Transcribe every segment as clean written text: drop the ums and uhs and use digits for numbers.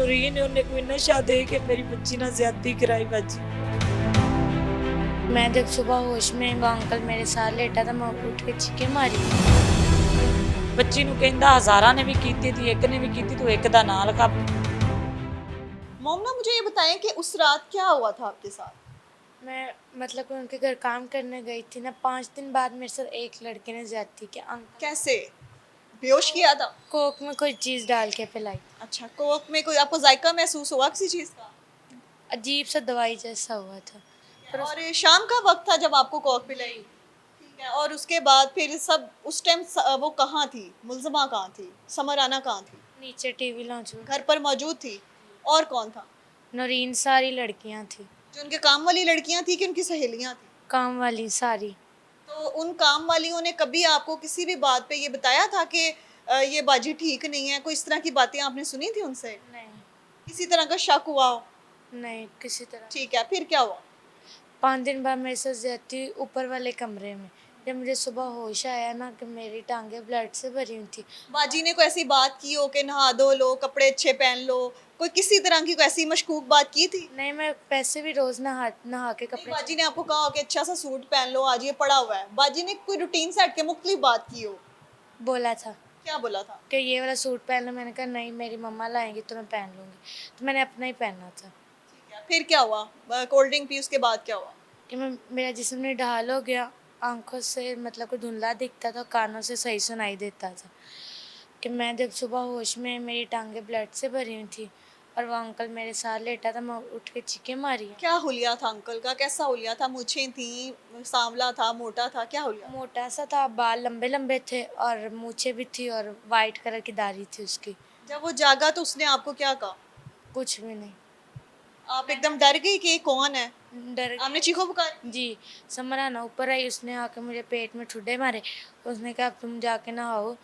नूरीन ने उन्हें कोई नशा दे के मेरी बच्ची ना ज्यादती कराई बाजी। मैं जब सुबह होश में वो अंकल मेरे साथ लेटा था, मैं उठ के चीखे मारी। बच्ची नु कहंदा हजारां ने भी कीती थी, एक ने भी कीती, तू एक दा नाल का। मोमना, मुझे ये बताएं कि उस रात क्या हुआ था आपके साथ? मैं मतलब उनके घर काम करने गई थी ना, 5 दिन बाद मेरे साथ एक लड़के ने ज्यादती की। अंकल कैसे? बेहोश किया था? कोक में कोई चीज़ डाल के पिलाई। अच्छा, कोक में कोई आपको जायका महसूस हुआ किसी चीज़ का? अजीब सा दवाई जैसा हुआ था। पर और ये शाम का वक्त था जब आपको कोक पिलाई? ठीक है, और उसके बाद फिर सब उस टाइम वो कहाँ थी? मुलजमा कहाँ थी? समराना कहाँ थी? नीचे टीवी लॉन्च में घर पर मौजूद थी? और कौन था? नौरीन, सारी लड़कियां थी, जो उनके काम वाली लड़कियां थी कि उनकी सहेलियां थी? काम वाली सारी। तो उन काम वालियों ने कभी आपको किसी भी बात पे ये बताया था कि ये बाजी ठीक नहीं है? कोई इस तरह की बातें आपने सुनी थी उनसे? नहीं, किसी तरह का शक हुआ हो? नहीं किसी तरह। ठीक है, फिर क्या हुआ? 5 दिन बाद मेरे साथ ज्यादती ऊपर वाले कमरे में। जब मुझे सुबह होश आया ना कि मेरी टांगे ब्लड से भरी हुई थी। बाजी ने कोई ऐसी बात की हो कि नहा धो लो, कपड़े अच्छे पहन लो, कोई किसी तरह की कोई ऐसी मशकूक बात की थी? नहीं, मैं पैसे भी रोज नहा नहा के नहीं, कपड़े बाजी ने आपको कहा हो कि अच्छा सा सूट पहन लो, आज ये पड़ा हुआ है? बाजी ने कोई रूटीन सेट के मुख्तलिफ बात की हो? बोला था क्या बोला था? कि ये वाला सूट पहन लो। मैंने कहा नहीं, मेरी मम्मा लाएंगी तो मैं पहन लूँगी, तो मैंने अपना ही पहना था। ठीक है, फिर क्या हुआ? कोल्ड ड्रिंक पी, उसके बाद क्या हुआ? कि मैं मेरा जिस्म निढाल हो गया, आंखों से मतलब को धुंधला दिखता था, कानों से सही सुनाई देता था। कि मैं जब सुबह होश में, मेरी टांगें ब्लड से भरी हुई थी और वो अंकल मेरे साथ लेटा था, मैं उठ के चीखें मारी। क्या हुलिया था अंकल का? कैसा हुलिया था? मूछें थी, सांवला था, मोटा था, क्या हुलिया? मोटा सा था, बाल लंबे लंबे थे और मूछें भी थी और वाइट कलर की दाढ़ी थी उसकी। जब वो जागा तो उसने आपको क्या कहा? कुछ भी नहीं। आप एकदम डर गई कि ये कौन है? डर आपने चीखो पुकार? जी। समराना ऊपर आई, उसने आके मुझे पेट में ठुड्डे मारे। उसने कहा अब तुम जाके नहाओ।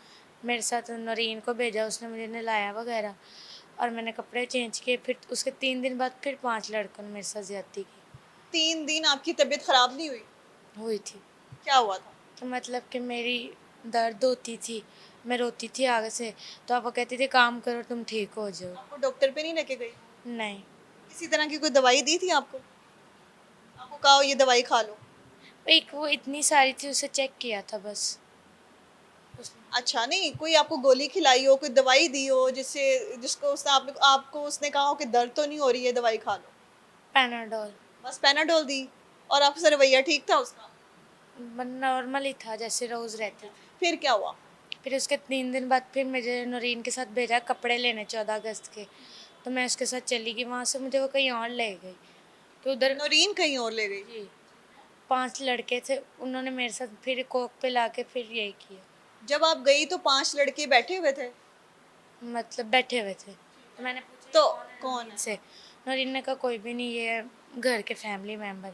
मेरे साथ नौरीन को भेजा, उसने मुझे नहलाया वगैरह और मैंने कपड़े चेंज किए। फिर उसके 3 दिन बाद फिर 5 लड़कों ने मेरे साथ ज्यादती की। 3 दिन आपकी तबीयत खराब नहीं हुई? हुई थी। क्या हुआ था? तो मतलब कि मेरी दर्द होती थी, मैं रोती थी आगे से, तो वो कहती थी काम करो तुम ठीक हो जाओ। आपको डॉक्टर पे नहीं लेके गई? नहीं। किसी तरह की कोई दवाई दी थी आपको? आपको कहा हो ये दवाई खा लो? एक वो इतनी सारी थी, उसे चेक किया था बस उसने। अच्छा, नहीं कोई आपको गोली खिलाई हो, कोई दवाई दी हो जिससे जिसको उसने आपको उसने कहा हो कि दर्द तो नहीं हो रही है, दवाई खा लो? पैनाडोल। बस पैनाडोल दी? और आपका रवैया ठीक था उसका? नॉर्मल ही था जैसे रोज रहती थी। फिर क्या हुआ? फिर उसके 3 दिन बाद फिर मुझे नौरीन के साथ भेजा कपड़े लेने 14 अगस्त के। तो मैं उसके साथ चली गई, वहाँ से मुझे वो कहीं और ले गई कि उधर। नौरीन कहीं और ले गई? जी। 5 लड़के थे, उन्होंने मेरे साथ फिर कोक पे ला के फिर यही किया। जब आप गई तो 5 लड़के बैठे हुए थे? मतलब बैठे हुए थे, तो मैंने पूछा तो ये कौन है कौन नौरीन है? से। नौरीन ने कहा कोई भी नहीं, ये है घर के फैमिली मेम्बर।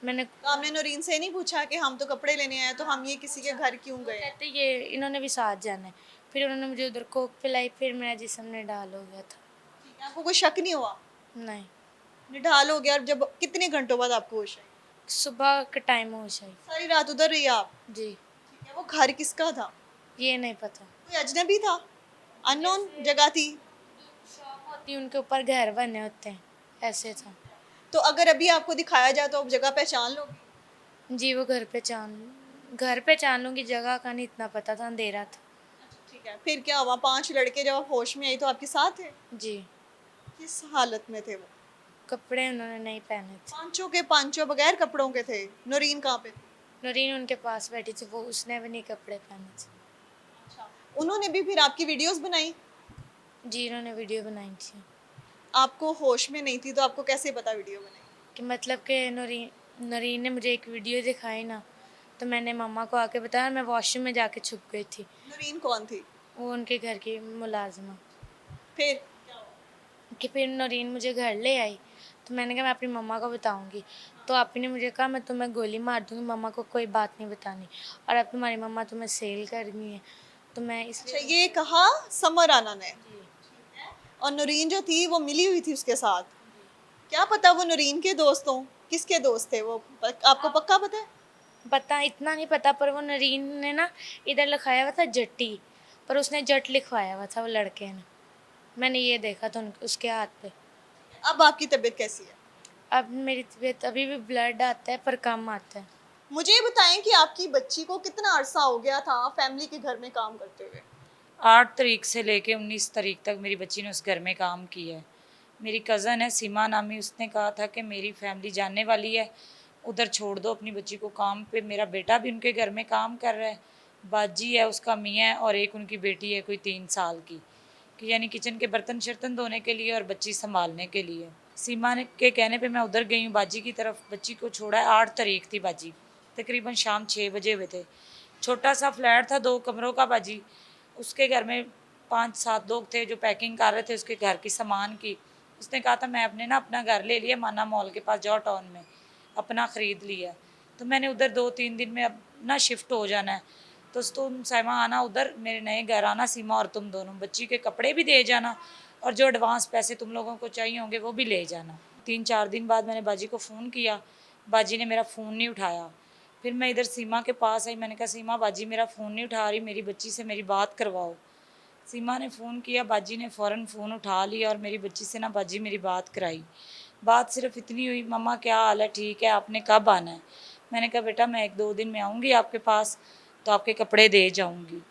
मैंने तो आपने नौरीन से नहीं पूछा कि हम तो कपड़े लेने आए, तो हम ये किसी के घर क्यों गए? कहते ये इन्होंने भी साथ जाना है। फिर उन्होंने मुझे उधर कोक पिलाई, फिर मेरा जिस्म निढाल हो गया था। ठीक है, आपको कोई शक नहीं हुआ? नहीं। निढाल हो गया? और जब कितने घंटों बाद आपको होश आई? सुबह के टाइम होश आई। सारी रात उधर रही आप? जी। ठीक है, वो घर किसका था? ये नहीं पता। कोई अजनबी था? अननोन जगह थी? शॉप होती है उनके ऊपर घर बने होते हैं, ऐसे था। तो अगर अभी आपको दिखाया जाए तो आप जगह पहचान लोगे? जी, वो घर पहचान लूँगी, जगह का नहीं इतना पता था, अंधेरा था। ठीक है, फिर क्या हुआ? 5 लड़के जब आप होश में आई तो आपके साथ थे? जी। किस हालत में थे वो? कपड़े उन्होंने नहीं पहने थे। पांचों के पांचों बगैर कपड़ों के थे? नौरीन कहाँ पे थी? नौरीन उनके पास बैठी थी, वो उसने भी नहीं कपड़े पहने थे। अच्छा, उन्होंने भी फिर आपकी वीडियोस बनाई? जी, इन्होंने वीडियो बनाई थी। आपको होश में नहीं थी तो आपको कैसे पता वीडियो बनाई? कि मतलब कि नौरीन ने मुझे एक वीडियो दिखाई ना, तो मैंने मम्मा को आके बताया, मैं वॉशरूम में जाके छुप गई थी। नौरीन कौन थी? वो उनके घर की मुलाजिमा। फिर? कि फिर नौरीन मुझे घर ले आई, तो मैंने कहा मैं अपनी मम्मा को बताऊंगी। तो आपी ने मुझे कहा मैं तुम्हें गोली मार दूंगी, मम्मा को कोई बात नहीं बतानी, और अब तुम्हारी मम्मा तुम्हें सेल करनी है। तो मैं अच्छा, इसलिए। ये कहा समर राना ने? जी। और नौरीन जो थी वो मिली हुई थी उसके साथ? क्या पता वो नौरीन के दोस्त हों? किसके दोस्त थे वो? आपको पक्का पता है? पता इतना नहीं पता, पर वो नौरीन ने ना इधर लिखाया हुआ था जट्टी, पर उसने जट लिखवाया हुआ था वो लड़के ने। मैंने ये देखा था उसके हाथ पे। अब आपकी तबीयत कैसी है? अब मेरी तबीयत अभी भी ब्लड आता है पर कम आता है। मुझे ये बताएं कि आपकी बच्ची को कितना अरसा हो गया था फैमिली के घर में काम करते हुए? 8 तारीख से लेके 19 तारीख तक मेरी बच्ची ने उस घर में काम किया है। मेरी कज़न है सीमा नामी, उसने कहा था कि मेरी फैमिली जानने वाली है, उधर छोड़ दो अपनी बच्ची को काम पे। मेरा बेटा भी उनके घर में काम कर रहा है, बाजी है उसका मियाँ है, और एक उनकी बेटी है कोई 3 साल की, कि यानी किचन के बर्तन शर्तन धोने के लिए और बच्ची संभालने के लिए। सीमा ने के कहने पे मैं उधर गई हूँ बाजी की तरफ, बच्ची को छोड़ा है। 8 तारीख थी बाजी, तकरीबन शाम 6 बजे हुए थे। छोटा सा फ्लैट था 2 कमरों का बाजी, उसके घर में 5-7 लोग थे जो पैकिंग कर रहे थे उसके घर की सामान की। उसने कहा था मैं अपने ना अपना घर ले लिया माना मॉल के पास जॉ टाउन में, अपना ख़रीद लिया। तो मैंने उधर 2-3 दिन में अब ना शिफ्ट हो जाना है, तो तुम साइमा आना उधर मेरे नए घर आना, सीमा और तुम दोनों, बच्ची के कपड़े भी दे जाना और जो एडवांस पैसे तुम लोगों को चाहिए होंगे वो भी ले जाना। 3-4 दिन बाद मैंने बाजी को फ़ोन किया, बाजी ने मेरा फ़ोन नहीं उठाया। फिर मैं इधर सीमा के पास आई, मैंने कहा सीमा बाजी मेरा फ़ोन नहीं उठा रही, मेरी बच्ची से मेरी बात करवाओ। सीमा ने फ़ोन किया, बाजी ने फ़ौरन फ़ोन उठा लिया और मेरी बच्ची से ना बाजी मेरी बात कराई। बात सिर्फ इतनी हुई, मम्मा क्या हाल है, ठीक है, आपने कब आना है? मैंने कहा बेटा मैं 1-2 दिन में आऊँगी आपके पास, तो आपके कपड़े दे जाऊँगी।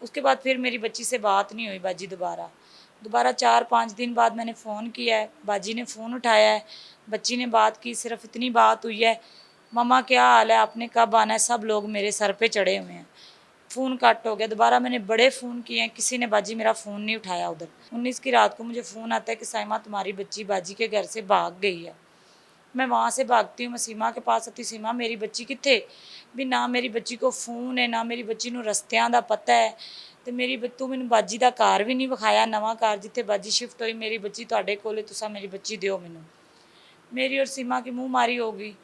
उसके बाद फिर मेरी बच्ची से बात नहीं हुई बाजी दोबारा 4-5 दिन बाद मैंने फ़ोन किया है, बाजी ने फ़ोन उठाया है, बच्ची ने बात की, सिर्फ इतनी बात हुई है, मम्मा क्या हाल है, आपने कब आना है? सब लोग मेरे सर पे चढ़े हुए हैं। फ़ोन कट हो गया। दोबारा मैंने बड़े फ़ोन किए हैं, किसी ने बाजी मेरा फ़ोन नहीं उठाया। उधर 19 की रात को मुझे फ़ोन आता है कि साइमा तुम्हारी बच्ची बाजी के घर से भाग गई है। मैं वहाँ से भागती हूँ, मैं सीमा के पास आती, सीमा मेरी बच्ची कित्थे? भी ना मेरी बच्ची को फ़ोन है, ना मेरी बच्ची नूं रस्तियां दा पता है। ते मेरी तू मैनूं बाजी दा घर भी नहीं विखाया, नवां घर जिथे बाजी शिफ्ट हुई, मेरी बच्ची तुहाडे कोल है, तुसां मेरी बच्ची दिओ मैनूं। मेरी और सीमा की मुँह मारी हो गई।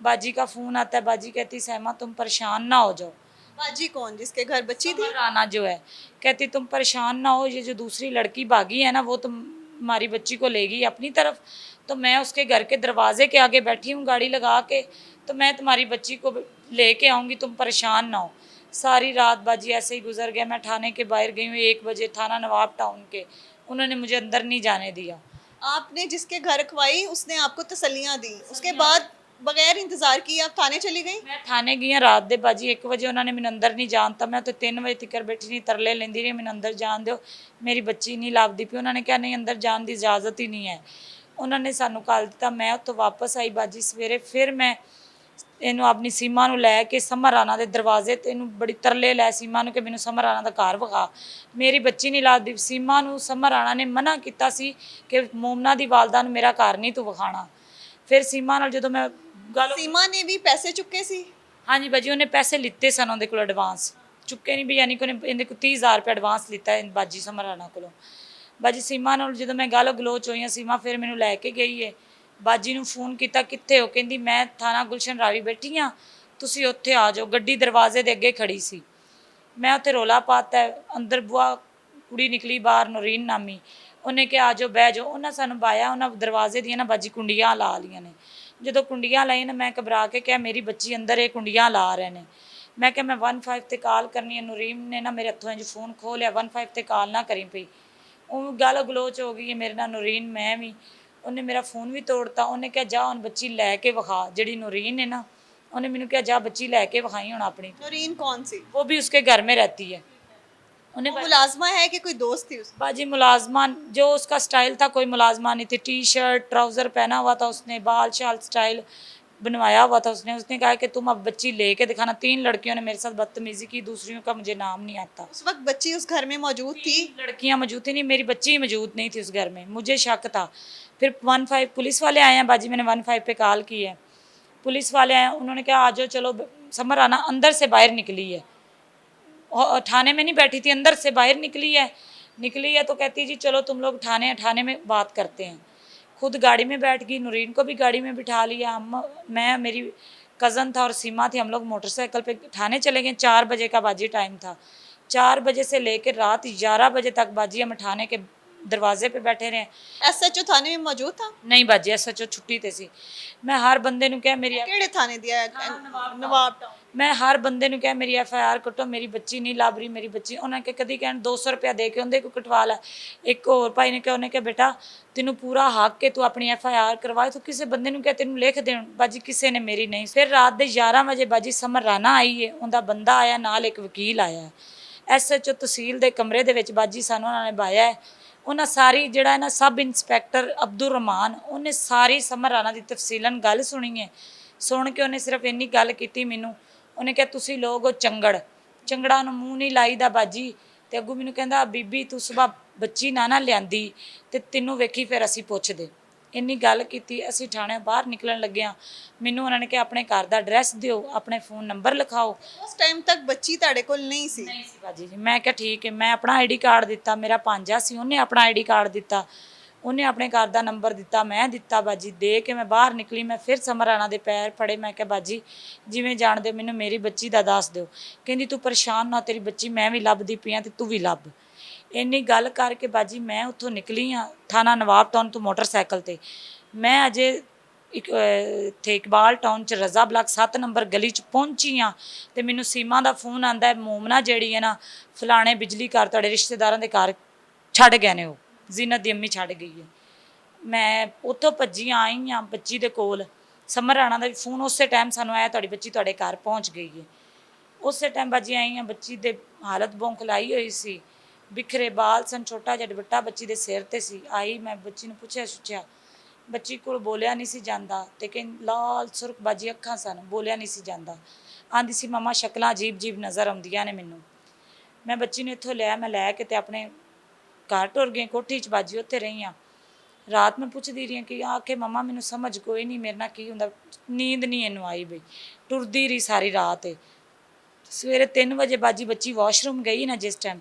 बाजी का फ़ोन आता है, बाजी कहती साइमा तुम परेशान ना हो जाओ। बाजी कौन, जिसके घर बच्ची थी? राना जो है, कहती तुम परेशान ना हो, ये जो दूसरी लड़की भागी है ना वो तुम्हारी बच्ची को ले गई अपनी तरफ, तो मैं उसके घर के दरवाजे के आगे बैठी हूँ गाड़ी लगा के, तो मैं तुम्हारी बच्ची को लेके आऊँगी, तुम परेशान ना हो। सारी रात बाजी ऐसे ही गुजर गया। मैं थाने के बाहर गई हूँ 1 बजे, थाना नवाब टाउन के, उन्होंने मुझे अंदर नहीं जाने दिया। आपने जिसके घर रखवाई उसने आपको तसल्लियां दी, उसके बाद बगैर इंतजार किए आप थाने चली गई? मैं थाने गई हाँ रात दे बाजी 1 वजे, उन्होंने मैंने अंदर नहीं जानता, मैं तो 3 वजे तिकर बैठी नहीं, तरले लेंदी रही मैंने अंदर जान दो, मेरी बच्ची नहीं लाभदी पई। उन्होंने कहा नहीं अंदर जान की इजाज़त ही नहीं है। उन्होंने सानू घल दिता। मैं उत्थों वापस आई बाजी सवेरे, फिर मैं ਇਹਨੂੰ ਆਪਣੀ ਸੀਮਾ ਨੂੰ ਲੈ ਕੇ ਸਮਰਾਣਾ ਦੇ ਦਰਵਾਜ਼ੇ ਤੇ ਇਹਨੂੰ ਬੜੀ ਤਰਲੇ ਲੈ ਸੀਮਾ ਨੂੰ ਕਿ ਮੈਨੂੰ ਸਮਰਾਣਾ ਦਾ ਘਰ ਵਿਖਾ, ਮੇਰੀ ਬੱਚੀ ਨਹੀਂ ਲਾਦੀ। ਸੀਮਾ ਨੂੰ ਸਮਰਾਣਾ ਨੇ ਮਨਾ ਕੀਤਾ ਸੀ ਕਿ ਮੋਮਨਾ ਦੀ ਵਾਲਦਾ ਨੂੰ ਮੇਰਾ ਘਰ ਨਹੀਂ ਤੂੰ ਵਿਖਾਣਾ। ਫਿਰ ਸੀਮਾ ਨਾਲ ਜਦੋਂ ਮੈਂ ਗੱਲ, सीमा ने भी पैसे चुके सी? ਹਾਂਜੀ ਬਾਜੀ ਉਹਨੇ ਪੈਸੇ ਲਿੱਤੇ ਸਨ ਉਹਦੇ ਕੋਲ ਐਡਵਾਂਸ, ਚੁੱਕੇ ਨਹੀਂ ਵੀ, ਯਾਨੀ ਕਿ ਉਹਨੇ ਇਹਦੇ ਕੋਲ 30,000 ਰੁਪਏ ਐਡਵਾਂਸ ਲਿੱਤਾ ਹੈ ਬਾਜੀ ਸਮਰਾਣਾ ਕੋਲੋਂ। ਬਾਜੀ ਸੀਮਾ ਨਾਲ ਜਦੋਂ ਮੈਂ ਗੱਲ ਗਲੋਚ ਹੋਈਆਂ, ਸੀਮਾ ਫਿਰ ਮੈਨੂੰ ਲੈ ਕੇ ਗਈ ਹੈ। ਬਾਜੀ ਨੂੰ ਫੋਨ ਕੀਤਾ ਕਿੱਥੇ ਹੋ, ਕਹਿੰਦੀ ਮੈਂ ਥਾਣਾ ਗੁਲਸ਼ਨ ਰਾਵੀ ਬੈਠੀ ਹਾਂ, ਤੁਸੀਂ ਉੱਥੇ ਆ ਜਾਓ। ਗੱਡੀ ਦਰਵਾਜ਼ੇ ਦੇ ਅੱਗੇ ਖੜੀ ਸੀ। ਮੈਂ ਉੱਥੇ ਰੌਲਾ ਪਾਤਾ, ਅੰਦਰ ਬੂਆ ਕੁੜੀ ਨਿਕਲੀ ਬਾਹਰ, ਨੂਰੀਨ ਨਾਮੀ, ਉਹਨੇ ਕਿਹਾ ਆ ਜਾਓ ਬਹਿ ਜਾਓ। ਉਹਨਾਂ ਸਾਨੂੰ ਬਾਇਆ, ਉਹਨਾਂ ਦਰਵਾਜ਼ੇ ਦੀਆਂ ਨਾ ਬਾਜੀ ਕੁੰਡੀਆਂ ਲਾ ਲਈਆਂ ਨੇ। ਜਦੋਂ ਕੁੰਡੀਆਂ ਲਾਈ ਨਾ ਮੈਂ ਘਬਰਾ ਕੇ ਕਿਹਾ ਮੇਰੀ ਬੱਚੀ ਅੰਦਰ ਇਹ ਕੁੰਡੀਆਂ ਲਾ ਰਹੇ ਨੇ। ਮੈਂ ਕਿਹਾ ਮੈਂ 15 ਤੇ ਕਾਲ ਕਰਨੀ ਹੈ। ਨੂਰੀਨ ਨੇ ਨਾ ਮੇਰੇ ਹੱਥੋਂ ਇੰਜ ਫੋਨ ਖੋਹ ਲਿਆ, 15 ਤੇ ਕਾਲ ਨਾ ਕਰੀ ਪਈ। ਉਹ ਗੱਲ ਗਲੋਚ ਹੋ ਗਈ ਹੈ ਮੇਰੇ ਨਾਲ, ਨੂਰੀਨ ਮੈਂ ਵੀ, ਉਹਨੇ ਮੇਰਾ फ़ोन भी तोड़ता। ਉਹਨੇ ਕਿਹਾ ਜਾ ਹੁਣ ਬੱਚੀ ਲੈ ਕੇ ਵਿਖਾ, ਜਿਹੜੀ ਨੂਰੀਨ है ना, ਉਹਨੇ ਮੈਨੂੰ ਕਿਹਾ ਜਾ ਬੱਚੀ ਲੈ ਕੇ ਵਿਖਾਈ ਹੁਣ ਆਪਣੀ। नूरीन कौन सी? वो भी उसके घर में रहती है। वो मुलाजमा है कि कोई दोस्त थी उसकी? बाजी मुलाजमा, जो उसका स्टाइल था कोई मुलाजमा नहीं थी। टी शर्ट ट्राउज़र पहना हुआ था उसने, बाल शाल स्टाइल बनवाया हुआ था उसने। उसने कहा कि तुम अब बच्ची लेके दिखाना। 3 लड़कियों ने मेरे साथ बदतमीज़ी की, दूसरियों का मुझे नाम नहीं आता। उस वक्त बच्ची उस घर में मौजूद थी? लड़कियां मौजूद थी नहीं, मेरी बच्ची मौजूद नहीं थी उस घर में, मुझे शक था। फिर 15 पुलिस वाले आए हैं बाजी, मैंने 15 पे कॉल की है, पुलिस वाले आए, उन्होंने कहा आ जाओ चलो। समराना अंदर से बाहर निकली है, थाने में नहीं बैठी थी, अंदर से बाहर निकली है तो कहती जी चलो तुम लोग थाने में बात करते हैं। खुद गाड़ी में बैठ गई, नूरीन को भी गाड़ी में बिठा लिया। हम, मैं, मेरी कज़न था और सीमा थी, हम लोग मोटरसाइकिल पे थाने चले गए। 4 बजे का बाजी टाइम था। 4 बजे से लेकर रात 11 बजे तक बाजी हम थाने के दरवाजे पे बैठे रहे। एसएचओ थाने में मौजूद था? नहीं बाजी, एसएचओ छुट्टी ते सी। मैं हर बंदे नु कहा मेरी ਕਿਹੜੇ ਥਾਣੇ ਦੀ ਹੈ? ਨਵਾਬ ਟਾਊਨ। मैं हर बंदे नु कहा मेरी एफआईआर कटो, मेरी बच्ची नहीं लभ रही, मेरी बच्ची। उन्होंने कहा कदी कहन 200 रुपया दे के उन्हें को कटवा ला। एक होर भाई ने कहा, उन्हें कहा बेटा तेनू पूरा हक है, तू अपनी एफआईआर करवाए, तू किसी बंदे नु कहा तेनू लिख देन। बाजी किसी ने मेरी नहीं। फिर रात के 11 बजे बाजी समर राणा आई है, उनका बंदा आया नाल, एक वकील आया। एसएचओ तहसील के कमरे दे विच बाजी सानू उन्होंने बाया है। उन्हें सारी जिहड़ा ना सब इंस्पैक्टर अब्दुल रहमान, उन्हें सारी समर राणा की तफसीलन गल सुनी है। सुन के उन्हें सिर्फ इन्नी गल की मैनू, उन्हें कहा तुसी लोग हो चंगड़, चंगड़ा नूं मूँह नहीं लाईदा बाजी। ते अगू मैनू कहंदा बीबी तू सुबह बच्ची ना लियांदी ते तैनूं वेखी फिर असीं पुछदे। इन्नी गल कीती। असीं थाणे बाहर निकलण लगे हाँ। मैनू उन्होंने कहा अपने घर का एड्रैस दिओ, अपने फोन नंबर लिखाओ। उस टाइम तक बच्ची ਤੁਹਾਡੇ ਕੋਲ नहीं सी? नहीं सी बाजी जी। मैं क्या ठीक है, मैं अपना आईडी कार्ड दिता, मेरा भांजा सी उन्हें अपना आईडी कार्ड दिता, उन्हें अपने घर का नंबर दिता, मैं दिता बाजी। दे के मैं बाहर निकली, मैं फिर समर राणा दे पैर फड़े। मैं क्या बाजी जिवें जाण दे मैनू मेरी बच्ची दा दस दिओ। कहंदी तू परेशान ना, तेरी बच्ची मैं भी लभदी पई ते तू भी लभ। इन्नी गल करके बाजी मैं उत्थों निकली हाँ थाना नवाब टाउन तो मोटरसाइकिल ते। मैं अजे एक इत्थे इकबाल टाउन च रज़ा ब्लाक 7 नंबर गली च पहुंची हाँ ते मैनू सीमा दा फोन आंदा है, मोमना जेड़ी है ना फलाणे बिजली घर तुहाडे रिश्तेदारां दे घर छड्ड गए ने, वो जीनत दी अम्मी छड्ड गई है। मैं उत्थों भज्जी आई हाँ बच्ची दे कोल। समर राणा दा फोन उस टाइम सानू आया तुहाडी बच्ची तुहाडे घर पहुँच गई है। उस टाइम बाजी आई हाँ, बच्ची दे हालत बौखलाई हुई सी, बिखरे बाल सन, छोटा जिहा दुपट्टा बच्ची दे सिर ते सी। आई मैं बच्ची नूं पुछया सुछया, बच्ची कोल बोलिया नहीं सी जांदा ते कहीं लाल सुरख बाजी अखां सन, बोलिया नहीं सी जांदा। आंदी सी मम्मा शक्लां अजीब अजीब नज़र आउंदियां ने मैनूं। मैं बच्ची नूं इत्थों लिया, मैं लैके ते अपने घर टुर गई कोठी च बाजी, उत्थे रही हाँ। रात में पुछदी रही कि आखे मम्मा मैनूं समझ कोई नहीं मेरे नाल की हुंदा, नींद नहीं इनूं आई बई, टुरदी रही सारी रात। सवेरे 3 बजे बाजी बच्ची वाशरूम गई ना, जिस टाइम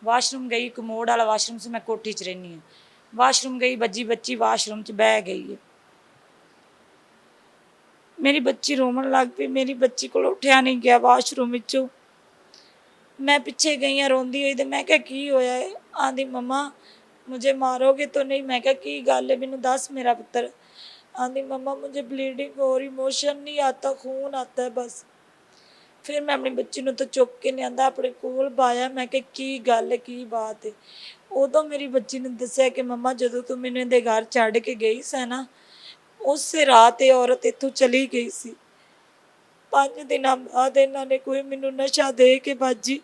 वाशरूम गई, कमोड वाला वाशरूम से, मैं कोठी च रहनी है, वाशरूम गई बच्ची वाशरूम च बह गई है। मेरी बच्ची रोवन लग पई, मेरी बच्ची को उठिया नहीं गया वाशरूम विचों। मैं पिछे गई हाँ रोंदी हुई, तो मैं क्या की होया है? आंदी मम्मा मुझे मारोगे तो नहीं? मैं क्या की गल है, मैनू दस मेरा पुत्र। आंदी मम्मा मुझे ब्लीडिंग हो रही, मोशन नहीं आता, खून आता है बस। फिर मैं अपनी बच्ची नूं तो चुक के लियांदा अपने कोल बाया। मैं क्या की गल है, की बात है? उदों मेरी बच्ची ने दस्सिया कि मम्मा जदों तू मैनूं इहदे घर छड्ड के गई सी ना, उस रात ये औरत इत्थों चली गई सी। 5 दिनां बाद इन्हां ने कोई मैनूं नशा दे के बाजी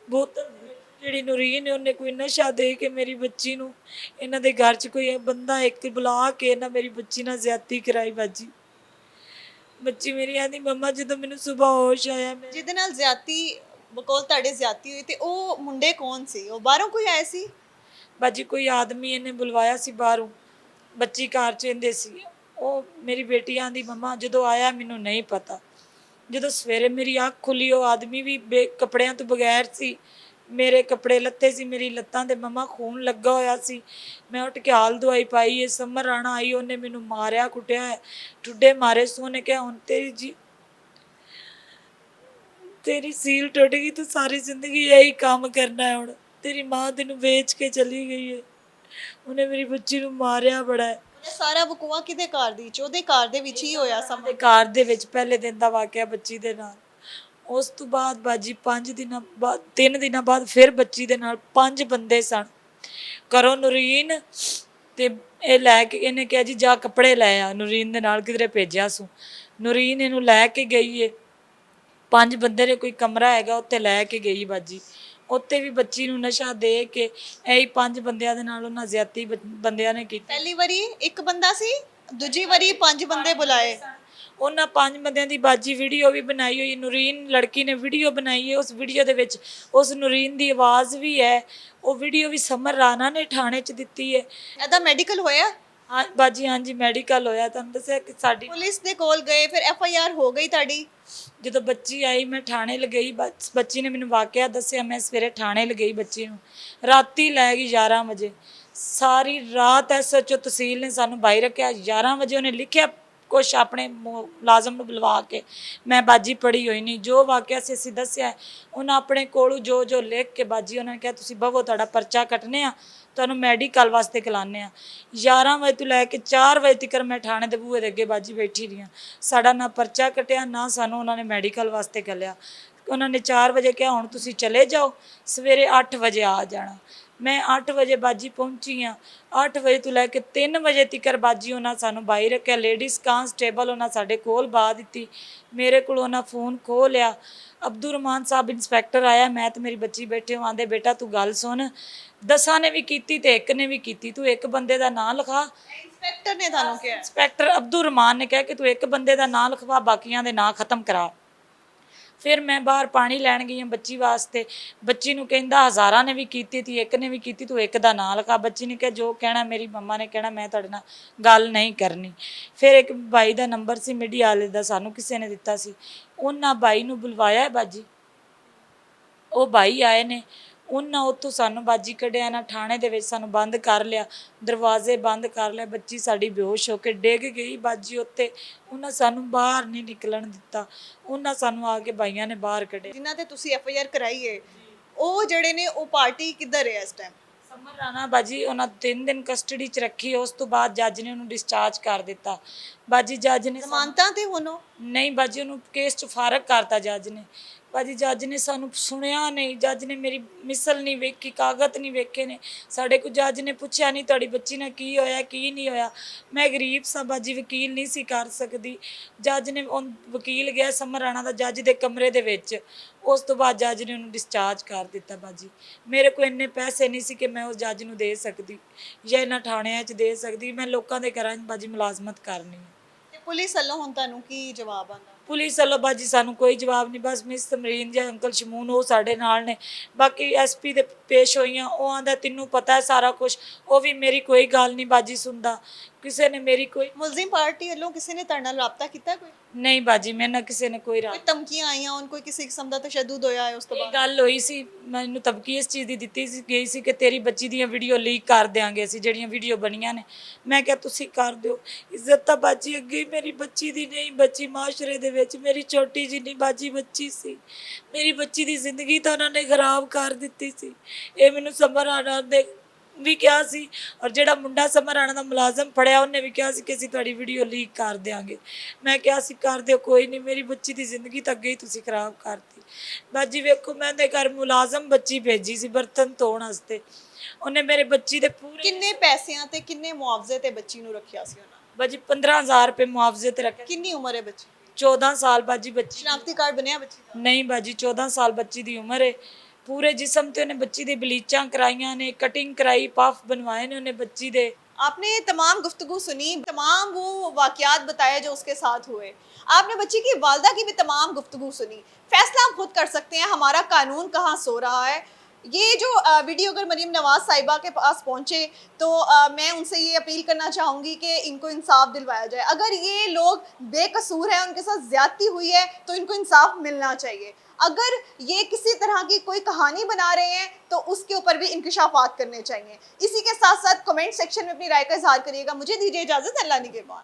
बोतल ਜਿਹੜੀ ਨੂਰੀਨ ਉਹਨੇ ਕੋਈ ਨਸ਼ਾ ਦੇ ਕੇ ਮੇਰੀ ਬੱਚੀ ਨੂੰ ਇਹਨਾਂ ਦੇ ਘਰ 'ਚ ਕੋਈ ਬੰਦਾ ਇੱਕ ਬੁਲਾ ਕੇ ਇਹਨਾਂ ਮੇਰੀ ਬੱਚੀ ਨਾਲ ਜ਼ਿਆਦਤੀ ਕਰਾਈ ਬਾਜੀ। ਬੱਚੀ ਮੇਰੀ ਆਂਦੀ ਮੰਮਾ ਜਦੋਂ ਮੈਨੂੰ ਸਵੇਰ ਹੋਸ਼ ਆਇਆ ਮੈਂ ਜਿਹਦੇ ਨਾਲ ਜ਼ਿਆਦਤੀ ਬਕੌਲ ਤੁਹਾਡੇ ਜ਼ਿਆਦਤੀ ਹੋਈ ਤੇ ਉਹ ਮੁੰਡੇ ਕੌਣ ਸੀ? ਉਹ ਬਾਹਰੋਂ ਕੋਈ ਆਏ ਸੀ? ਬਾਜੀ ਕੋਈ ਆਦਮੀ ਇਹਨੇ ਬੁਲਵਾਇਆ ਸੀ ਬਾਹਰੋਂ, ਬੱਚੀ ਘਰ 'ਚ ਰਹਿੰਦੇ ਸੀ। ਉਹ ਮੇਰੀ ਬੇਟੀ ਆਂਦੀ ਮੰਮਾ ਜਦੋਂ ਆਇਆ ਮੈਨੂੰ ਨਹੀਂ ਪਤਾ। ਜਦੋਂ ਸਵੇਰੇ ਮੇਰੀ ਅੱਖ ਖੁੱਲੀ ਉਹ ਆਦਮੀ ਵੀ ਕੱਪੜਿਆਂ ਤੋਂ ਬਗੈਰ ਸੀ, ਮੇਰੇ ਕੱਪੜੇ ਲੱਥੇ ਸੀ, ਮੇਰੀ ਲੱਤਾਂ ਤੇ ਮੰਮਾ ਖੂਨ ਲੱਗਾ ਹੋਇਆ ਸੀ। ਮੈਂ ਉੱਠ ਕੇ ਹਾਲ ਦਵਾਈ ਪਾਈ ਹੈ। ਸਮਰ ਰਾਣਾ ਆਈ, ਉਹਨੇ ਮੈਨੂੰ ਮਾਰਿਆ ਕੁੱਟਿਆ ਹੈ, ਠੁੱਡੇ ਮਾਰੇ ਸੋ। ਉਹਨੇ ਕਿਹਾ ਹੁਣ ਤੇਰੀ ਸੀਲ ਟੁੱਟ ਗਈ, ਤੂੰ ਸਾਰੀ ਜ਼ਿੰਦਗੀ ਇਹੀ ਕੰਮ ਕਰਨਾ ਹੈ। ਹੁਣ ਤੇਰੀ ਮਾਂ ਤੈਨੂੰ ਵੇਚ ਕੇ ਚਲੀ ਗਈ ਹੈ। ਉਹਨੇ ਮੇਰੀ ਬੱਚੀ ਨੂੰ ਮਾਰਿਆ ਬੜਾ ਹੈ। ਇਹ ਸਾਰਾ ਵਕੂਆ ਕਿਹਦੇ ਘਰ ਦੀ ਚ? ਉਹਦੇ ਘਰ ਦੇ ਵਿੱਚ ਹੀ ਹੋਇਆ ਸਭ? ਦੇ ਘਰ ਦੇ ਵਿੱਚ ਪਹਿਲੇ ਦਿਨ ਦਾ ਵਾਕਿਆ ਬੱਚੀ ਦੇ ਨਾਲ। ਉਸ ਤੋਂ ਬਾਅਦ ਬਾਜੀ 3 ਦਿਨਾਂ ਬਾਅਦ ਫਿਰ ਬੱਚੀ ਦੇ ਨਾਲ 5 ਬੰਦੇ ਸਨ ਘਰੋਂ। ਨੂਰੀਨ ਤੇ ਇਹ ਲੈ ਕੇ, ਇਹਨੇ ਕਿਹਾ ਜੀ ਜਾ ਕੱਪੜੇ ਲੈ ਆ, ਨੂਰੀਨ ਦੇ ਨਾਲ ਕਿਧਰੇ ਭੇਜਿਆ ਸੂ। ਨੂਰੀਨ ਇਹਨੂੰ ਲੈ ਕੇ ਗਈ ਏ, 5 ਬੰਦੇ ਨੇ ਕੋਈ ਕਮਰਾ ਹੈਗਾ ਉੱਥੇ ਲੈ ਕੇ ਗਈ ਬਾਜੀ। ਉੱਥੇ ਵੀ ਬੱਚੀ ਨੂੰ ਨਸ਼ਾ ਦੇ ਕੇ ਇਹੀ 5 ਬੰਦਿਆਂ ਦੇ ਨਾਲ ਉਹਨਾਂ ਜ਼ਿਆਦਤੀ ਬੰਦਿਆਂ ਨੇ ਕੀਤੀ। ਪਹਿਲੀ ਵਾਰੀ ਇੱਕ ਬੰਦਾ ਸੀ, ਦੂਜੀ ਵਾਰੀ 5 ਬੰਦੇ ਬੁਲਾਏ। ਉਹਨਾਂ 5 ਬੰਦਿਆਂ ਦੀ ਬਾਜੀ ਵੀਡੀਓ ਵੀ ਬਣਾਈ ਹੋਈ। ਨੂਰੀਨ ਲੜਕੀ ਨੇ ਵੀਡੀਓ ਬਣਾਈ ਹੈ, ਉਸ ਵੀਡੀਓ ਦੇ ਵਿੱਚ ਉਸ ਨੂਰੀਨ ਦੀ ਆਵਾਜ਼ ਵੀ ਹੈ। ਉਹ ਵੀਡੀਓ ਵੀ ਸਮਰ ਰਾਣਾ ਨੇ ਥਾਣੇ 'ਚ ਦਿੱਤੀ ਹੈ। ਇਹਦਾ ਮੈਡੀਕਲ ਹੋਇਆ? ਹਾਂ ਬਾਜੀ, ਹਾਂਜੀ ਮੈਡੀਕਲ ਹੋਇਆ। ਤੁਹਾਨੂੰ ਦੱਸਿਆ ਕਿ ਸਾਡੀ ਪੁਲਿਸ ਦੇ ਕੋਲ ਗਏ, ਫਿਰ ਐਫਆਈਆਰ ਹੋ ਗਈ ਤੁਹਾਡੀ? ਜਦੋਂ ਬੱਚੀ ਆਈ ਮੈਂ ਥਾਣੇ ਲਗਈ, ਬੱਚੀ ਨੇ ਮੈਨੂੰ ਵਾਕਿਆ ਦੱਸਿਆ। ਮੈਂ ਸਵੇਰੇ ਥਾਣੇ ਲਗਈ ਬੱਚੀ ਨੂੰ, ਰਾਤੀ ਲੈ ਗਈ 11 ਵਜੇ। ਸਾਰੀ ਰਾਤ ਐਸਐਚਓ ਤਹਿਸੀਲ ਨੇ ਸਾਨੂੰ ਬਾਈ ਰੱਖਿਆ। 11 ਵਜੇ ਉਹਨੇ ਲਿਖਿਆ ਕੁਛ ਆਪਣੇ ਮੁਲਾਜ਼ਮ ਨੂੰ ਬੁਲਵਾ ਕੇ ਮੈਂ ਬਾਜੀ ਪੜ੍ਹੀ ਹੋਈ ਨਹੀਂ। ਜੋ ਵਾਕਿਆ ਸੀ ਅਸੀਂ ਦੱਸਿਆ, ਉਹਨਾਂ ਆਪਣੇ ਕੋਲੋਂ ਜੋ ਲਿਖ ਕੇ ਬਾਜੀ ਉਹਨਾਂ ਨੇ ਕਿਹਾ ਤੁਸੀਂ ਬਵੋ, ਤੁਹਾਡਾ ਪਰਚਾ ਕੱਟਨੇ ਆ, ਤੁਹਾਨੂੰ ਮੈਡੀਕਲ ਵਾਸਤੇ ਖਿਲਾਉਂਦੇ ਆ। 11 ਵਜੇ ਤੋਂ ਲੈ ਕੇ 4 ਵਜੇ ਤੱਕ ਮੈਂ ਥਾਣੇ ਦੇ ਬੂਹੇ ਦੇ ਅੱਗੇ ਬਾਜੀ ਬੈਠੀ ਰਹੀ ਹਾਂ। ਸਾਡਾ ਨਾ ਪਰਚਾ ਕੱਟਿਆ, ਨਾ ਸਾਨੂੰ ਉਹਨਾਂ ਨੇ ਮੈਡੀਕਲ ਵਾਸਤੇ ਘੱਲਿਆ। ਉਹਨਾਂ ਨੇ 4 ਵਜੇ ਕਿਹਾ ਹੁਣ ਤੁਸੀਂ ਚਲੇ ਜਾਓ, ਸਵੇਰੇ 8 ਵਜੇ ਆ ਜਾਣਾ। ਮੈਂ 8 ਵਜੇ ਬਾਜੀ ਪਹੁੰਚੀ ਹਾਂ। 8 ਵਜੇ ਤੋਂ ਲੈ ਕੇ 3 ਵਜੇ ਤੱਕ ਬਾਜੀ ਉਹਨਾਂ ਸਾਨੂੰ ਬਾਈ ਰੱਖਿਆ। ਲੇਡੀਜ਼ ਕਾਂਸਟੇਬਲ ਉਹਨਾਂ ਸਾਡੇ ਕੋਲ ਬਾ ਦਿੱਤੀ। ਮੇਰੇ ਕੋਲ ਉਹਨਾਂ ਫੋਨ ਖੋਹ ਲਿਆ। ਅਬਦੁਰ ਰਹਿਮਾਨ ਸਾਹਿਬ ਇੰਸਪੈਕਟਰ ਆਇਆ, ਮੈਂ ਤੇ ਮੇਰੀ ਬੱਚੀ ਬੈਠੇ ਹਾਂ। ਆਂਦੇ ਬੇਟਾ ਤੂੰ ਗੱਲ ਸੁਣ, 10 ਨੇ ਵੀ ਕੀਤੀ ਤੇ 1 ਨੇ ਵੀ ਕੀਤੀ, ਤੂੰ ਇੱਕ ਬੰਦੇ ਦਾ ਨਾਂ ਲਿਖਾ। ਇੰਸਪੈਕਟਰ ਨੇ ਤੁਹਾਨੂੰ ਕਿਹਾ? ਇੰਸਪੈਕਟਰ ਅਬਦੁਰ ਰਹਿਮਾਨ ਨੇ ਕਿਹਾ ਕਿ ਤੂੰ ਇੱਕ ਬੰਦੇ ਦਾ ਨਾਂ ਲਿਖਵਾ, ਬਾਕੀਆਂ ਦੇ ਨਾਂ ਖਤਮ ਕਰਾ। ਫਿਰ ਮੈਂ ਬਾਹਰ ਪਾਣੀ ਲੈਣ ਗਈ ਹਾਂ ਬੱਚੀ ਵਾਸਤੇ। ਬੱਚੀ ਨੂੰ ਕਹਿੰਦਾ 1000 ਨੇ ਵੀ ਕੀਤੀ ਤੀ, 1 ਨੇ ਵੀ ਕੀਤੀ, ਤੂੰ ਇੱਕ ਦਾ ਨਾਂ ਲਿਖਾ। ਬੱਚੀ ਨੇ ਕਿਹਾ ਜੋ ਕਹਿਣਾ ਮੇਰੀ ਮੰਮਾ ਨੇ ਕਹਿਣਾ, ਮੈਂ ਤੁਹਾਡੇ ਨਾਲ ਗੱਲ ਨਹੀਂ ਕਰਨੀ। ਫਿਰ ਇੱਕ ਬਾਈ ਦਾ ਨੰਬਰ ਸੀ ਮੀਡੀਆ ਵਾਲੇ ਦਾ, ਸਾਨੂੰ ਕਿਸੇ ਨੇ ਦਿੱਤਾ ਸੀ। ਉਹਨਾਂ ਬਾਈ ਨੂੰ ਬੁਲਵਾਇਆ ਬਾਜੀ, ਉਹ ਬਾਈ ਆਏ ਨੇ, ਉਹਨਾਂ ਉੱਥੋਂ ਸਾਨੂੰ ਬਾਜੀ ਕੱਢਿਆ ਨਾ, ਥਾਣੇ ਦੇ ਵਿੱਚ ਸਾਨੂੰ ਬੰਦ ਕਰ ਲਿਆ, ਦਰਵਾਜ਼ੇ ਬੰਦ ਕਰ ਲਿਆ। ਬੱਚੀ ਸਾਡੀ ਬੇਹੋਸ਼ ਹੋ ਕੇ ਡਿੱਗ ਗਈ ਬਾਜੀ ਉੱਤੇ। ਉਹਨਾਂ ਸਾਨੂੰ ਬਾਹਰ ਨਹੀਂ ਨਿਕਲਣ ਦਿੱਤਾ। ਉਹਨਾਂ ਸਾਨੂੰ ਆ ਕੇ ਬਾਈਆਂ ਨੇ ਬਾਹਰ ਕੱਢਿਆ। ਜਿਨ੍ਹਾਂ ਤੇ ਤੁਸੀਂ FIR ਕਰਾਈ ਹੈ, ਉਹ ਜਿਹੜੇ ਨੇ ਉਹ ਪਾਰਟੀ ਕਿੱਧਰ ਹੈ ਇਸ ਟਾਈਮ? ਸਮਰ ਰਾਣਾ ਬਾਜੀ ਉਹਨਾਂ 3 ਦਿਨ ਕਸਟਡੀ 'ਚ ਰੱਖੀ। ਉਸ ਤੋਂ ਬਾਅਦ ਜੱਜ ਨੇ ਉਹਨੂੰ ਡਿਸਚਾਰਜ ਕਰ ਦਿੱਤਾ। ਬਾਜੀ ਜੱਜ ਨੇ ਜ਼ਮਾਨਤਾਂ ਤੇ ਹੁਣ ਉਹ ਨਹੀਂ ਬਾਜੀ, ਉਹਨੂੰ ਕੇਸ 'ਚ ਫਾਰਗ ਕਰਤਾ ਜੱਜ ਨੇ। ਬਾਜੀ ਜੱਜ ਨੇ ਸਾਨੂੰ ਸੁਣਿਆ ਨਹੀਂ, ਜੱਜ ਨੇ ਮੇਰੀ ਮਿਸਲ ਨਹੀਂ ਵੇਖੀ, ਕਾਗਜ਼ ਨਹੀਂ ਵੇਖੇ ਨੇ ਸਾਡੇ ਕੋਲ। ਜੱਜ ਨੇ ਪੁੱਛਿਆ ਨਹੀਂ ਤੁਹਾਡੀ ਬੱਚੀ ਨਾਲ ਕੀ ਹੋਇਆ ਕੀ ਨਹੀਂ ਹੋਇਆ। ਮੈਂ ਗਰੀਬ ਸਾਂ ਬਾਜੀ, ਵਕੀਲ ਨਹੀਂ ਸੀ ਕਰ ਸਕਦੀ। ਜੱਜ ਨੇ ਵਕੀਲ ਗਿਆ ਸਮਰ ਰਾਣਾ ਦਾ ਜੱਜ ਦੇ ਕਮਰੇ ਦੇ ਵਿੱਚ। ਉਸ ਤੋਂ ਬਾਅਦ ਜੱਜ ਨੇ ਉਹਨੂੰ ਡਿਸਚਾਰਜ ਕਰ ਦਿੱਤਾ ਬਾਜੀ। ਮੇਰੇ ਕੋਲ ਇੰਨੇ ਪੈਸੇ ਨਹੀਂ ਸੀ ਕਿ ਮੈਂ ਉਸ ਜੱਜ ਨੂੰ ਦੇ ਸਕਦੀ ਜਾਂ ਇਹਨਾਂ ਥਾਣਿਆਂ 'ਚ ਦੇ ਸਕਦੀ। ਮੈਂ ਲੋਕਾਂ ਦੇ ਘਰਾਂ 'ਚ ਬਾਜੀ ਮੁਲਾਜ਼ਮਤ ਕਰਨੀ ਹੈ। ਤੇ ਪੁਲਿਸ ਵੱਲੋਂ ਹੁਣ ਤੁਹਾਨੂੰ ਕੀ ਜਵਾਬ ਆਉਂਦਾ? ਪੁਲਿਸ ਵੱਲੋਂ ਬਾਜੀ ਸਾਨੂੰ ਕੋਈ ਜਵਾਬ ਨਹੀਂ। ਬਸ ਮਿਸ ਸਮਰੀਨ ਜਾਂ ਅੰਕਲ ਸ਼ਮੂਨ ਉਹ ਸਾਡੇ ਨਾਲ ਨੇ। ਬਾਕੀ SP ਦੇ ਪੇਸ਼ ਹੋਈਆਂ, ਉਹ ਆਂਦਾ ਤੈਨੂੰ ਪਤਾ ਹੈ ਸਾਰਾ ਕੁਝ। ਉਹ ਵੀ ਮੇਰੀ ਕੋਈ ਗੱਲ ਨਹੀਂ ਬਾਜੀ ਸੁਣਦਾ। ਕਿਸੇ ਨੇ ਮੇਰੀ ਕੋਈ ਮੁਲਜ਼ਮ ਪਾਰਟੀ ਵੱਲੋਂ ਕਿਸੇ ਨੇ ਤੁਹਾਡੇ ਨਾਲ ਰਾਬਤਾ ਕੀਤਾ? ਕੋਈ ਨਹੀਂ ਬਾਜੀ, ਮੇਰੇ ਨਾਲ ਕਿਸੇ ਨੇ ਕੋਈ ਕੋਈ ਧਮਕੀਆਂ ਆਈਆਂ ਹੋਣ, ਕੋਈ ਕਿਸੇ ਕਿਸਮ ਦਾ ਤਸ਼ੱਦਦ ਹੋਇਆ ਹੈ ਉਸ ਤੋਂ ਇਹ ਬਾਅਦ? ਗੱਲ ਹੋਈ ਸੀ, ਮੈਨੂੰ ਧਮਕੀ ਇਸ ਚੀਜ਼ ਦੀ ਦਿੱਤੀ ਗਈ ਸੀ ਕਿ ਤੇਰੀ ਬੱਚੀ ਦੀਆਂ ਵੀਡੀਓ ਲੀਕ ਕਰ ਦਿਆਂਗੇ ਅਸੀਂ, ਜਿਹੜੀਆਂ ਵੀਡੀਓ ਬਣੀਆਂ ਨੇ। ਮੈਂ ਕਿਹਾ ਤੁਸੀਂ ਕਰ ਦਿਓ, ਇੱਜ਼ਤ ਤਾਂ ਬਾਜੀ ਅੱਗੇ ਹੀ ਮੇਰੀ ਬੱਚੀ ਦੀ ਨਹੀਂ ਬਚੀ ਮਾਸ਼ਰੇ ਦੇ ਵਿੱਚ। ਮੇਰੀ ਛੋਟੀ ਜਿੰਨੀ ਬਾਜੀ ਬੱਚੀ ਸੀ, ਮੇਰੀ ਬੱਚੀ ਦੀ ਜ਼ਿੰਦਗੀ ਤਾਂ ਉਹਨਾਂ ਨੇ ਖਰਾਬ ਕਰ ਦਿੱਤੀ ਸੀ। ਇਹ ਮੈਨੂੰ ਸਮਰ ਰਾਣਾ ਦੇ ਵੀ ਕਿਹਾ ਸੀ, ਔਰ ਜਿਹੜਾ ਮੁੰਡਾ ਸਮਰ ਰਾਣਾ ਦਾ ਮੁਲਾਜ਼ਮ ਫੜਿਆ ਉਹਨੇ ਵੀ ਕਿਹਾ ਸੀ ਕਿ ਅਸੀਂ ਤੁਹਾਡੀ ਵੀਡੀਓ ਲੀਕ ਕਰ ਦਿਆਂਗੇ। ਮੈਂ ਕਿਹਾ ਸੀ ਕਰ ਦਿਓ, ਕੋਈ ਨਹੀਂ, ਮੇਰੀ ਬੱਚੀ ਦੀ ਜ਼ਿੰਦਗੀ ਤਾਂ ਅੱਗੇ ਹੀ ਤੁਸੀਂ ਖਰਾਬ ਕਰਤੀ। ਬਾਜੀ ਵੇਖੋ, ਮੈਂ ਉਹਦੇ ਘਰ ਮੁਲਾਜ਼ਮ ਬੱਚੀ ਭੇਜੀ ਸੀ ਬਰਤਨ ਧੋਣ ਵਾਸਤੇ। ਉਹਨੇ ਮੇਰੇ ਬੱਚੀ ਦੇ ਪੂਰੇ ਕਿੰਨੇ ਪੈਸਿਆਂ ਤੇ ਕਿੰਨੇ ਮੁਆਵਜ਼ੇ ਤੇ ਬੱਚੀ ਨੂੰ ਰੱਖਿਆ ਸੀ ਉਹਨਾਂ? ਬਾਜੀ 15,000 ਰੁਪਏ ਮੁਆਵਜ਼ੇ ਤੇ ਰੱਖਿਆ। ਕਿੰਨੀ ਉਮਰ ਹੈ ਬੱਚੀ? 14 ਸਾਲ ਬਾਜੀ ਬੱਚੀ। ਸ਼ਨਾਖਤੀ ਕਾਰਡ ਬਣਿਆ ਬੱਚੀ ਦਾ? ਨਹੀਂ ਬਾਜੀ, 14 ਸਾਲ ਬੱਚੀ ਦੀ ਉਮਰ ਹੈ। पूरे जिस्म ਤੇ ਉਹਨੇ ਬੱਚੀ ਦੇ ਬਲੀਚਾਂ ਕਰਾਈਆਂ ਨੇ, ਕਟਿੰग कराई, पफ बनवाए ने ਉਹਨੇ ਬੱਚੀ ਦੇ। आपने तमाम गुफ्तगू सुनी, तमाम वो वाकयात बताए जो उसके साथ हुए। आपने बच्ची की वालदा की भी तमाम गुफ्तगू सुनी। फैसला आप खुद कर सकते हैं, हमारा कानून कहाँ सो रहा है। ये जो वीडियो अगर मरीम नवाज साहिबा के पास पहुँचे तो मैं उनसे ये अपील करना चाहूँगी कि इनको इंसाफ दिलवाया जाए। अगर ये लोग बेकसूर हैं, उनके साथ ज़्यादती हुई है, तो इनको इंसाफ मिलना चाहिए। अगर ये किसी तरह की कोई कहानी बना रहे हैं तो उसके ऊपर भी इंकशाफात करने चाहिए। इसी के साथ साथ कमेंट सेक्शन में अपनी राय का इजहार करिएगा। मुझे दीजिए इजाज़त, अल्लाह निगहबान।